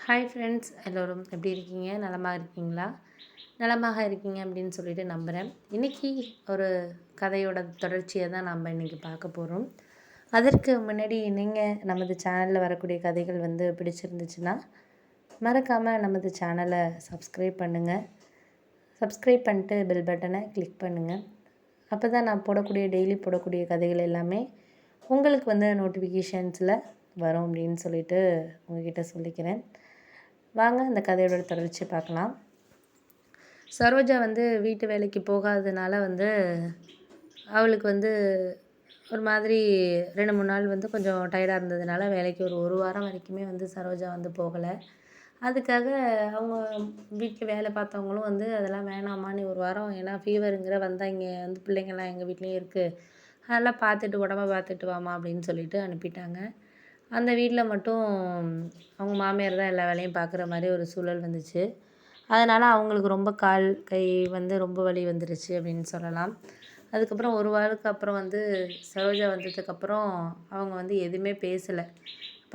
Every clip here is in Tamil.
ஹாய் ஃப்ரெண்ட்ஸ், எல்லோரும் எப்படி இருக்கீங்க? நலமாக இருக்கீங்களா? நலமாக இருக்கீங்க அப்படின்னு சொல்லிட்டு நம்புகிறேன். இன்றைக்கி ஒரு கதையோட தொடர்ச்சியை தான் நம்ம இன்றைக்கி பார்க்க போகிறோம். அதற்கு முன்னாடி நீங்கள் நமது சேனலில் வரக்கூடிய கதைகள் பிடிச்சிருந்துச்சுன்னா மறக்காமல் நமது சேனலை சப்ஸ்கிரைப் பண்ணுங்கள். சப்ஸ்கிரைப் பண்ணிட்டு பெல் பட்டனை கிளிக் பண்ணுங்கள். அப்போ தான் நான் டெய்லி போடக்கூடிய கதைகள் எல்லாமே உங்களுக்கு நோட்டிஃபிகேஷன்ஸில் வரும் அப்படின்னு சொல்லிட்டு உங்ககிட்ட சொல்லிக்கிறேன். வாங்க அந்த கதையோட தொடர்ச்சி பார்க்கலாம். சரோஜா வீட்டு வேலைக்கு போகாததுனால அவளுக்கு ஒரு மாதிரி 2-3 நாள் கொஞ்சம் டயர்டாக இருந்ததுனால வேலைக்கு ஒரு வாரம் வரைக்குமே சரோஜா போகலை. அதுக்காக அவங்க வீட்டில் வேலை பார்த்தவங்களும் அதெல்லாம் வேணாம்மா, நீ ஒரு வாரம், ஏன்னா ஃபீவருங்கிற வந்தால் இங்கே பிள்ளைங்கள்லாம் எங்கள் வீட்லேயும் இருக்குது, அதெல்லாம் பார்த்துட்டு உடம்ப பார்த்துட்டு வாமா அப்படின்னு சொல்லிட்டு அனுப்பிட்டாங்க. அந்த வீட்டில் மட்டும் அவங்க மாமியார் தான் எல்லா வேலையும் பார்க்குற மாதிரி ஒரு சூழல் வந்துச்சு. அதனால் அவங்களுக்கு ரொம்ப கால் கை ரொம்ப வலி வந்துருச்சு அப்படின்னு சொல்லலாம். அதுக்கப்புறம் ஒரு வாரத்துக்கு அப்புறம் சரோஜா வந்ததுக்கப்புறம் அவங்க எதுவுமே பேசலை,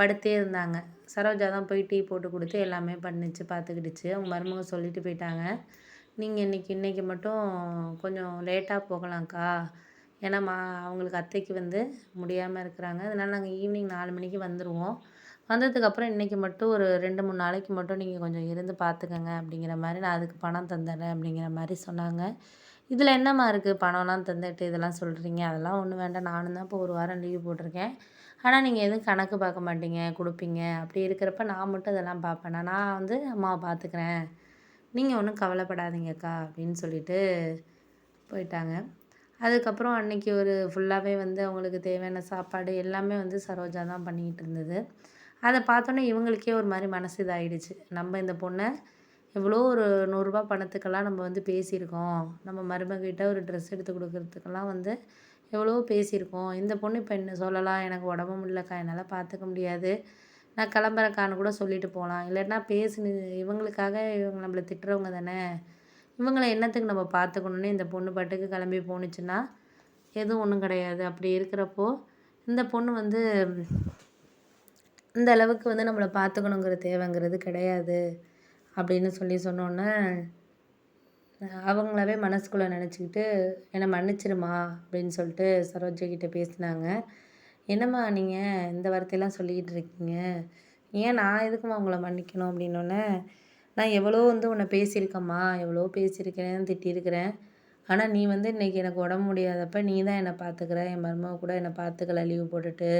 படுத்தே இருந்தாங்க. சரோஜா தான் போய் டீ போட்டு கொடுத்து எல்லாமே பண்ணிச்சு, பார்த்துக்கிடுச்சு. அவங்க மருமக சொல்லிட்டு போயிட்டாங்க, நீங்கள் இன்றைக்கி மட்டும் கொஞ்சம் லேட்டாக போகலாம்க்கா, ஏன்னா அவங்களுக்கு அத்தைக்கு முடியாமல் இருக்கிறாங்க, அதனால் நாங்கள் ஈவினிங் 4 மணிக்கு வந்துடுவோம், வந்ததுக்கப்புறம் இன்றைக்கி மட்டும் ஒரு 2-3 நாளைக்கு மட்டும் நீங்கள் கொஞ்சம் இருந்து பார்த்துக்கங்க அப்படிங்கிற மாதிரி, நான் அதுக்கு பணம் தந்துடுறேன் அப்படிங்கிற மாதிரி சொன்னாங்க. இதில் என்னம்மா இருக்குது, பணம்லாம் தந்துட்டு இதெல்லாம் சொல்கிறீங்க? அதெல்லாம் ஒன்றும் வேண்டாம், நானும் தான் இப்போ ஒரு வாரம் லீவ் போட்டிருக்கேன், ஆனால் நீங்கள் எதுவும் கணக்கு பார்க்க மாட்டீங்க, கொடுப்பீங்க, அப்படி இருக்கிறப்ப நான் மட்டும் இதெல்லாம் பார்ப்பேனா? நான் அம்மாவை பார்த்துக்கிறேன், நீங்கள் ஒன்றும் கவலைப்படாதீங்கக்கா அப்படின்னு சொல்லிட்டு போயிட்டாங்க. அதுக்கப்புறம் அன்றைக்கி ஒரு ஃபுல்லாகவே அவங்களுக்கு தேவையான சாப்பாடு எல்லாமே சரோஜா தான் பண்ணிக்கிட்டு இருந்தது. அதை பார்த்தோன்னே இவங்களுக்கே ஒரு மாதிரி மனசு இதாகிடுச்சு. நம்ம இந்த பொண்ணை எவ்வளோ ஒரு ரூ. 100 பணத்துக்கெல்லாம் நம்ம பேசியிருக்கோம், நம்ம மருமகிட்ட ஒரு ட்ரெஸ் எடுத்து கொடுக்குறதுக்கெல்லாம் எவ்வளோ பேசியிருக்கோம், இந்த பொண்ணு இப்போ என்ன சொல்லலாம், எனக்கு உடம்பு முடியலக்கா, என்னால் பார்த்துக்க முடியாது, நான் கிளம்புறக்கான்னு கூட சொல்லிட்டு போகலாம், இல்லைன்னா பேசுனு இவங்களுக்காக இவங்க நம்மளை திட்டுறவங்க தானே, இவங்கள என்னத்துக்கு நம்ம பார்த்துக்கணுன்னு இந்த பொண்ணு பாட்டுக்கு கிளம்பி போணுச்சுன்னா எதுவும் ஒன்றும் கிடையாது. அப்படி இருக்கிறப்போ இந்த பொண்ணு இந்த அளவுக்கு நம்மளை பார்த்துக்கணுங்கிற தேவைங்கிறது கிடையாது அப்படின்னு சொன்னோன்னே அவங்களாவே மனசுக்குள்ளே நினச்சிக்கிட்டு, என்னை மன்னிச்சிருமா அப்படின்னு சொல்லிட்டு சரோஜா கிட்டே பேசினாங்க. என்னம்மா நீங்கள் இந்த வார்த்தையெல்லாம் சொல்லிக்கிட்டு இருக்கீங்க, ஏன் நான் எதுக்குமா உங்களை மன்னிக்கணும் அப்படின்னோடனே, நான் எவ்வளோ உன்னை பேசியிருக்கேம்மா, எவ்வளோ பேசியிருக்கிறேன், திட்டியிருக்கிறேன், ஆனால் நீ இன்றைக்கி எனக்கு உடம்பு முடியாதப்ப நீ தான் என்னை பார்த்துக்கிற, என் மருமக கூட என்னை பார்த்துக்கல லீவு போட்டுட்டு,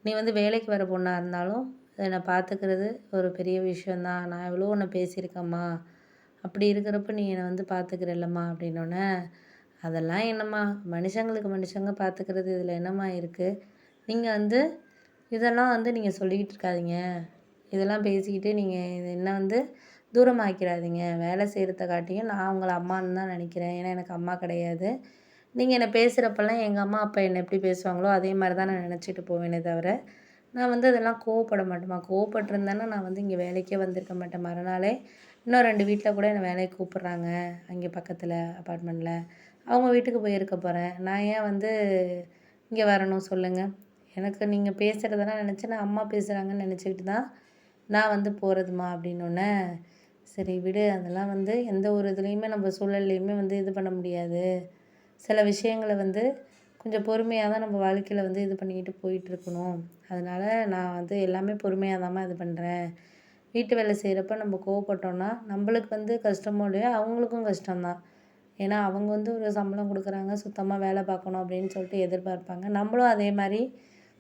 நீ வேலைக்கு வர பொண்ணாக இருந்தாலும் என்னை பார்த்துக்கிறது ஒரு பெரிய விஷயந்தான், நான் எவ்வளோ உன்னை பேசியிருக்கேம்மா, அப்படி இருக்கிறப்ப நீ என்னை பார்த்துக்கிறல்லம்மா அப்படின்னோடனே, அதெல்லாம் என்னம்மா, மனுஷங்களுக்கு மனுஷங்க பார்த்துக்கிறது இதில் என்னம்மா இருக்குது, நீங்கள் இதெல்லாம் நீங்கள் சொல்லிக்கிட்டு இருக்காதீங்க, இதெல்லாம் பேசிக்கிட்டு நீங்கள் என்ன தூரமாக்கிறாதீங்க, வேலை செய்கிறத காட்டியும் நான் உங்களை அம்மான்னு தான் நினைக்கிறேன், ஏன்னா எனக்கு அம்மா கிடையாது, நீங்கள் என்னை பேசுகிறப்பெல்லாம் எங்கள் அம்மா அப்பா என்னை எப்படி பேசுவாங்களோ அதே மாதிரி தான் நான் நினச்சிட்டு போவேனே தவிர, நான் அதெல்லாம் கோவப்பட மாட்டேம்மா, கோவப்பட்டிருந்தேன்னா நான் இங்கே வேலைக்கே வந்திருக்க மாட்டேன், மறுநாளே இன்னும் 2 வீட்டில் கூட என்னை வேலைக்கு கூப்பிட்றாங்க, அங்கே பக்கத்தில் அப்பார்ட்மெண்ட்டில், அவங்க வீட்டுக்கு போயிருக்க போகிறேன், நான் ஏன் இங்கே வரணும் சொல்லுங்கள், எனக்கு நீங்கள் பேசுகிறதெல்லாம் நினச்சி நான் அம்மா பேசுகிறாங்கன்னு நினச்சிக்கிட்டு தான் நான் போகிறதுமா அப்படின்னோடனே, சரி விடு, அதெல்லாம் எந்த ஒரு இதுலேயுமே நம்ம சூழல்லையுமே இது பண்ண முடியாது, சில விஷயங்களை கொஞ்சம் பொறுமையாக தான் நம்ம வாழ்க்கையில் இது பண்ணிக்கிட்டு போயிட்டுருக்கணும், அதனால் நான் எல்லாமே பொறுமையாக தாம்மா இது பண்ணுறேன், வீட்டு வேலை செய்கிறப்ப நம்ம கோவப்பட்டோன்னா நம்மளுக்கு கஷ்டமோ இல்லையோ அவங்களுக்கும் கஷ்டம்தான், ஏன்னா அவங்க ஒரு சம்பளம் கொடுக்குறாங்க, சுத்தமாக வேலை பார்க்கணும் அப்படின்னு சொல்லிட்டு எதிர்பார்ப்பாங்க, நம்மளும் அதே மாதிரி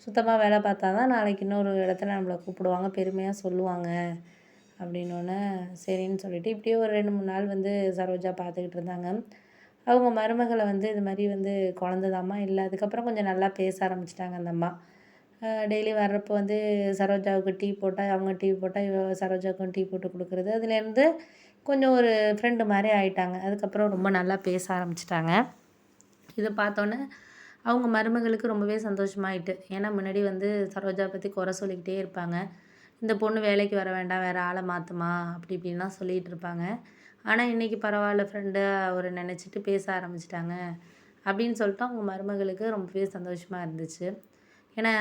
சுத்தமாக வேலை பார்த்தா தான் நாளைக்கு இன்னொரு இடத்துல நம்மளை கூப்பிடுவாங்க, பெருமையாக சொல்லுவாங்க அப்படின்னோடனே, சரின்னு சொல்லிவிட்டு இப்படியே ஒரு 2-3 நாள் சரோஜா பார்த்துக்கிட்டு இருந்தாங்க. அவங்க மருமகளை இது மாதிரி குழந்த தாம்மா இல்லை, அதுக்கப்புறம் கொஞ்சம் நல்லா பேச ஆரம்பிச்சிட்டாங்க அந்த அம்மா. டெய்லி வர்றப்போ சரோஜாவுக்கு டீ போட்டால், அவங்க டீ போட்டால் சரோஜாவுக்கும் டீ போட்டு கொடுக்குறது, அதுலேருந்து கொஞ்சம் ஒரு ஃப்ரெண்டு மாதிரி ஆயிட்டாங்க. அதுக்கப்புறம் ரொம்ப நல்லா பேச ஆரம்பிச்சிட்டாங்க. இதை பார்த்தோன்னே அவங்க மருமகளுக்கு ரொம்பவே சந்தோஷமாயிட்டு, ஏன்னா முன்னாடி சரோஜா பற்றி குறை சொல்லிக்கிட்டே இருப்பாங்க, இந்த பொண்ணு வேலைக்கு வர வேண்டாம், வேறு ஆளை மாற்றுமா அப்படி இப்படின்லாம் சொல்லிகிட்டு இருப்பாங்க, ஆனால் இன்றைக்கி பரவாயில்ல, ஃப்ரெண்டு அவரை நினச்சிட்டு பேச ஆரம்பிச்சிட்டாங்க அப்படின்னு சொல்லிட்டு அவங்க மருமகளுக்கு ரொம்பவே சந்தோஷமாக இருந்துச்சு. ஏன்னா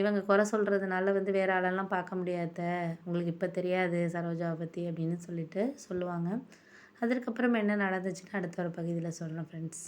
இவங்க குறை சொல்கிறதுனால வந்து வேறு ஆளெல்லாம் பார்க்க முடியாது அத்தை. உங்களுக்கு இப்போ தெரியாது சரோஜாவை பற்றி அப்படின்னு சொல்லிட்டு சொல்லுவாங்க. அதற்கப்புறம் என்ன நடந்துச்சுன்னு அடுத்த ஒரு பகுதியில் சொல்கிறேன் ஃப்ரெண்ட்ஸ்.